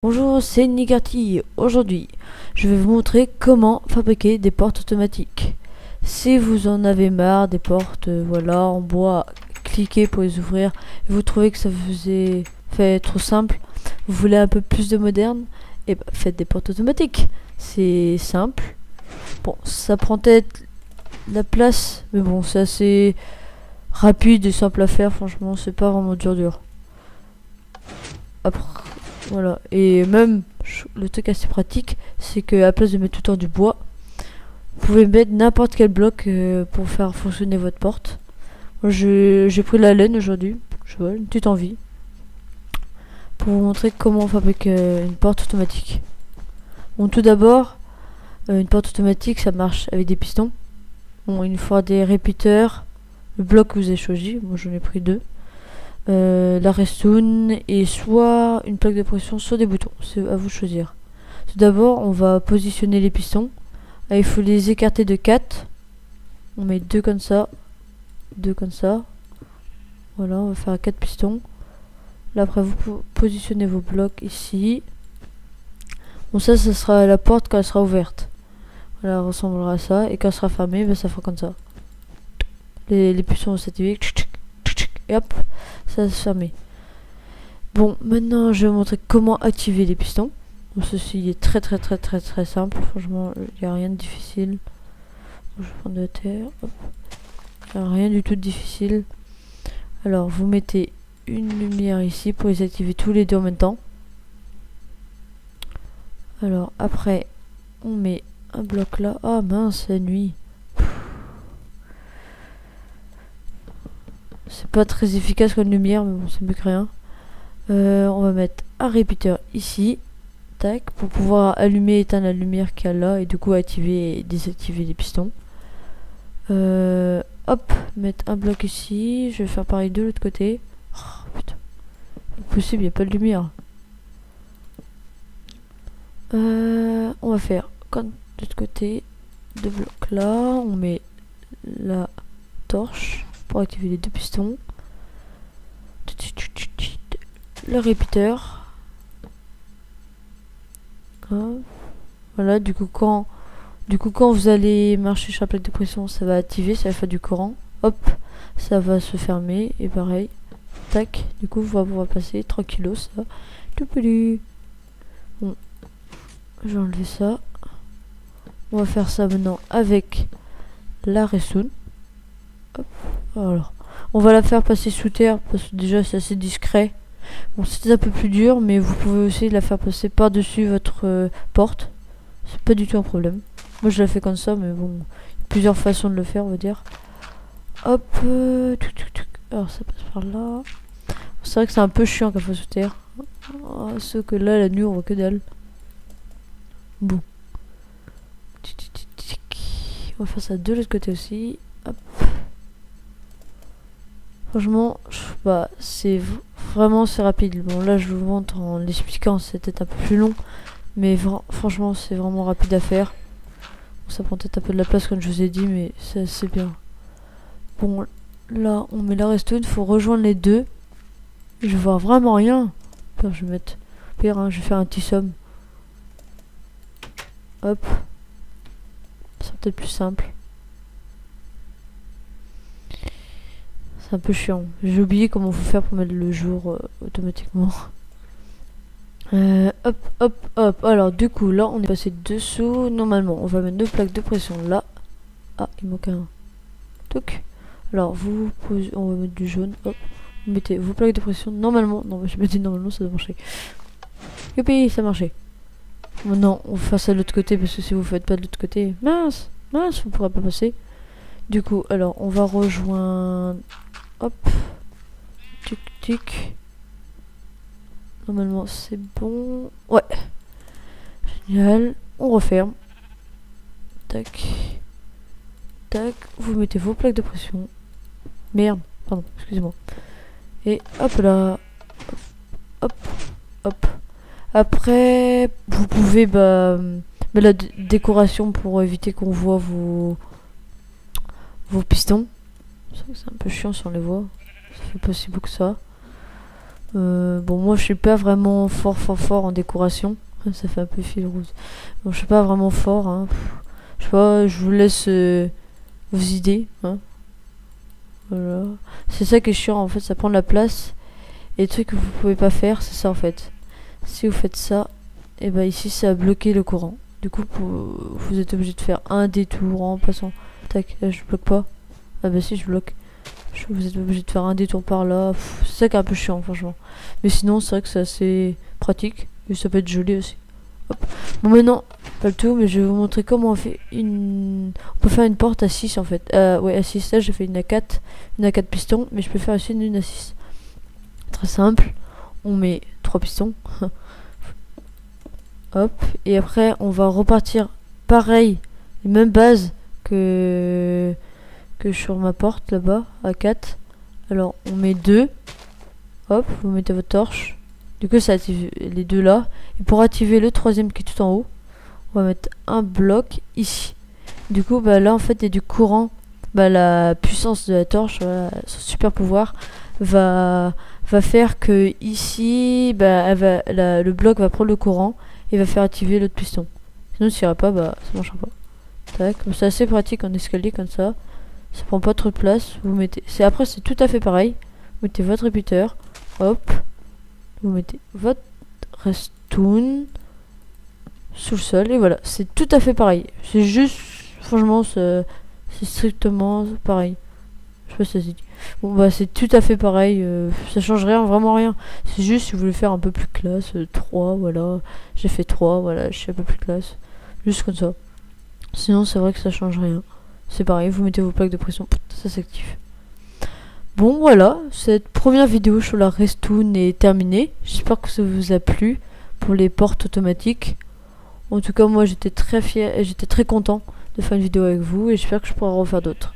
Bonjour, c'est Nigarty. Aujourd'hui, je vais vous montrer comment fabriquer des portes automatiques. Si vous en avez marre des portes, voilà, en bois, cliquez pour les ouvrir, et vous trouvez que ça vous est fait trop simple, vous voulez un peu plus de moderne, et bah, faites des portes automatiques. C'est simple. Bon, ça prend peut-être la place, mais bon, c'est assez rapide et simple à faire. Franchement, c'est pas vraiment dur. Après, voilà. Et même, le truc assez pratique, c'est que à place de mettre tout le temps du bois, vous pouvez mettre n'importe quel bloc pour faire fonctionner votre porte. Moi, j'ai pris la laine aujourd'hui, je vois, une petite envie, pour vous montrer comment on fabrique une porte automatique. Bon, tout d'abord, une porte automatique, ça marche avec des pistons. Bon, il nous faudra des répéteurs, le bloc que vous avez choisi. Moi, j'en ai pris deux. La redstone et soit une plaque de pression, soit des boutons. C'est à vous de choisir. Tout d'abord, on va positionner les pistons. Il faut les écarter de 4. On met 2 comme ça, 2 comme ça. Voilà, on va faire 4 pistons. Là, après, vous positionnez vos blocs ici. Bon, ça sera la porte quand elle sera ouverte. Voilà, elle ressemblera à ça. Et quand elle sera fermée, ben, ça fera comme ça. Les pistons vont s'activer. Et hop, ça va se fermer. Bon, maintenant je vais vous montrer comment activer les pistons. Donc, ceci est très simple. Franchement, il n'y a rien de difficile. Je vais prendre de la terre. Il n'y a rien du tout de difficile. Alors, vous mettez une lumière ici pour les activer tous les deux en même temps. Alors, après, on met un bloc là. Ah mince, la nuit. C'est pas très efficace comme lumière, mais bon, c'est mieux que rien. On va mettre un répéteur ici. Tac, pour pouvoir allumer et éteindre la lumière qu'il y a là. Et du coup, activer et désactiver les pistons. Hop, mettre un bloc ici. Je vais faire pareil de l'autre côté. Oh, putain. Impossible, il n'y a pas de lumière. On va faire comme de l'autre côté. Deux blocs là. On met la torche pour activer les deux pistons. Le répéteur. Voilà, du coup quand vous allez marcher sur la plaque de pression, ça va activer, ça va faire du courant. Hop, ça va se fermer et pareil. Tac, du coup on va pouvoir passer tranquillos ça. Bon, je vais enlever ça. On va faire ça maintenant avec la redstone. Hop, alors. On va la faire passer sous terre parce que déjà c'est assez discret. Bon, c'est un peu plus dur, mais vous pouvez aussi la faire passer par-dessus votre porte. C'est pas du tout un problème. Moi je la fais comme ça, mais bon, il y a plusieurs façons de le faire, on va dire. Hop, alors ça passe par là. C'est vrai que c'est un peu chiant quand il faut sous terre. Oh, sauf que là, la nuit, on voit que dalle. Bon. On va faire ça de l'autre côté aussi. Hop. Franchement, bah, c'est vraiment c'est rapide. Bon, là, je vous montre en l'expliquant, c'est peut-être un peu plus long. Mais franchement, c'est vraiment rapide à faire. Bon, ça prend peut-être un peu de la place, comme je vous ai dit, mais c'est assez bien. Bon, là, on met la redstone. Il faut rejoindre les deux. Je vois vraiment rien. Pire, je vais mettre. Pire, hein, je vais faire un petit somme. Hop. C'est peut-être plus simple. C'est un peu chiant. J'ai oublié comment faut faire pour mettre le jour automatiquement. Hop. Alors, du coup, là, on est passé dessous. Normalement, on va mettre deux plaques de pression là. Ah, il manque un. Toc. Alors, on va mettre du jaune. Hop. Vous mettez vos plaques de pression. Normalement, non, je me dis normalement, ça doit marcher. Youpi, ça marchait. Maintenant, on fasse à l'autre côté parce que si vous faites pas de l'autre côté, mince, vous pourrez pas passer. Du coup, alors, on va rejoindre. Hop. Tic. Normalement, c'est bon. Ouais. Génial. On referme. Tac. Vous mettez vos plaques de pression. Merde. Pardon, excusez-moi. Et hop là. Hop. Après, vous pouvez mettre la décoration pour éviter qu'on voit vos pistons. C'est un peu chiant si on les voit. Ça fait pas si beau que ça. Bon, moi je suis pas vraiment fort en décoration. Ça fait un peu fil rouge. Bon, je suis pas vraiment fort, hein. Je sais pas, je vous laisse vos idées, hein. Voilà. C'est ça qui est chiant en fait, ça prend de la place. Et le truc que vous pouvez pas faire, c'est ça en fait. Si vous faites ça, et ben ici ça a bloqué le courant. Du coup, vous êtes obligé de faire un détour en passant. Tac, là je bloque pas. Ah bah si, je bloque. Vous êtes obligé de faire un détour par là. C'est ça qui est un peu chiant, franchement. Mais sinon, c'est vrai que c'est assez pratique. Et ça peut être joli aussi. Hop. Bon, maintenant, pas le tout, mais je vais vous montrer comment on fait une. On peut faire une porte à 6 en fait. Ouais, à 6. Là, j'ai fait une à 4. Une à 4 pistons. Mais je peux faire aussi une à 6. Très simple. On met 3 pistons. Hop. Et après, on va repartir pareil. Les mêmes bases que sur ma porte là-bas à 4. Alors on met 2. Hop, vous mettez votre torche. Du coup ça active les deux là. Et pour activer le troisième qui est tout en haut, on va mettre un bloc ici. Du coup bah là en fait il y a du courant. Bah la puissance de la torche, voilà, son super pouvoir va faire que ici bah le bloc va prendre le courant et va faire activer l'autre piston. Sinon s'il n'y aurait pas bah ça marchera pas. Tac, c'est assez pratique en escalier comme ça. Ça prend pas trop de place. Vous mettez. Après c'est tout à fait pareil. Vous mettez votre repeater. Hop. Vous mettez votre redstone sous le sol. Et voilà. C'est tout à fait pareil. C'est juste. Franchement, c'est strictement pareil. Je sais pas si ça se dit. Bon bah c'est tout à fait pareil. Ça change rien, vraiment rien. C'est juste si vous voulez faire un peu plus classe. 3, voilà. J'ai fait 3, voilà. Je suis un peu plus classe. Juste comme ça. Sinon c'est vrai que ça change rien. C'est pareil, vous mettez vos plaques de pression, ça s'active. Bon voilà, cette première vidéo sur la redstone est terminée. J'espère que ça vous a plu pour les portes automatiques. En tout cas moi j'étais très fier et j'étais très content de faire une vidéo avec vous et j'espère que je pourrai en refaire d'autres.